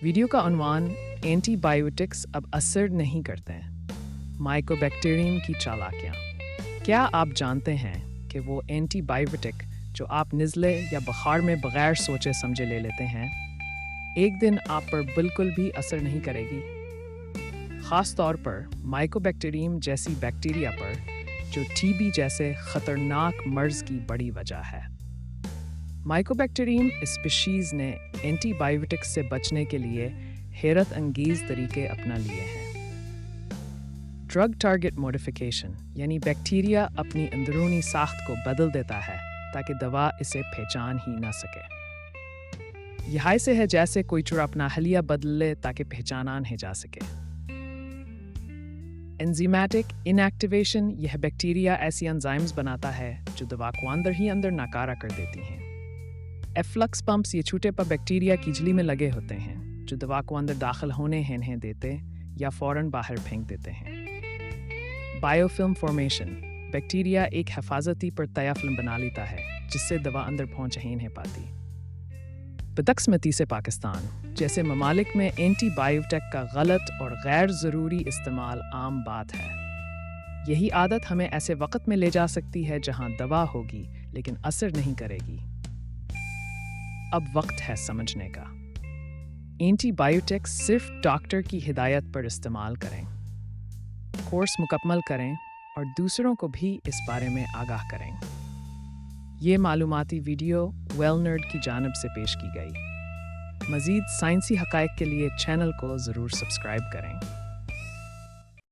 Video का उन्वान antibiotics अब असर नहीं करते हैं, माइकोबैक्टीरियम की चालाकियाँ। क्या आप जानते हैं कि वो एंटीबायोटिक जो आप नज़ले या बुखार में बगैर सोचे समझे ले लेते हैं, एक दिन आप पर बिल्कुल भी असर नहीं करेगी। ख़ास तौर पर माइकोबैक्टीरियम जैसी बैक्टीरिया पर, जो टीबी जैसे ख़तरनाक मर्ज़ की बड़ी वजह है। माइकोबैक्टीरियम स्पीशीज़ ने एंटीबायोटिक्स से बचने के लिए हैरत अंगेज़ तरीके अपना लिए हैं। ड्रग टारगेट मॉडिफिकेशन यानी बैक्टीरिया अपनी अंदरूनी साख्त को बदल देता है ताकि दवा इसे पहचान ही ना सके। यह ऐसे है जैसे कोई चोर अपना हलिया बदल ले ताकि पहचाना नहीं जा सके। एंजाइमेटिक इनएक्टिवेशन, यह बैक्टीरिया ऐसी एंजाइम्स बनाता है जो दवा को अंदर ही अंदर नाकारा कर देती हैं। एफ्लक्स पंप्स, ये छोटे पर बैक्टीरिया कीजली में लगे होते हैं जो दवा को अंदर दाखिल होने नहीं देते या फ़ौरन बाहर फेंक देते हैं। बायोफिल्म फॉर्मेशन, बैक्टीरिया एक हिफाजती पर तया फिल्म बना लेता है जिससे दवा अंदर पहुंच ही नहीं पाती। बदकिस्मती से पाकिस्तान जैसे ममालिक में एंटीबायोटिक का गलत और गैर ज़रूरी इस्तेमाल आम बात है। यही आदत हमें ऐसे वक्त में ले जा सकती है जहां दवा होगी लेकिन असर नहीं करेगी। अब वक्त है समझने का। एंटीबायोटिक्स सिर्फ डॉक्टर की हिदायत पर इस्तेमाल करें, कोर्स मुकम्मल करें और दूसरों को भी इस बारे में आगाह करें। ये मालूमाती वीडियो वेलनर्ड की जानिब से पेश की गई। मज़ीद साइंसी हक़ाइक़ के लिए चैनल को ज़रूर सब्सक्राइब करें।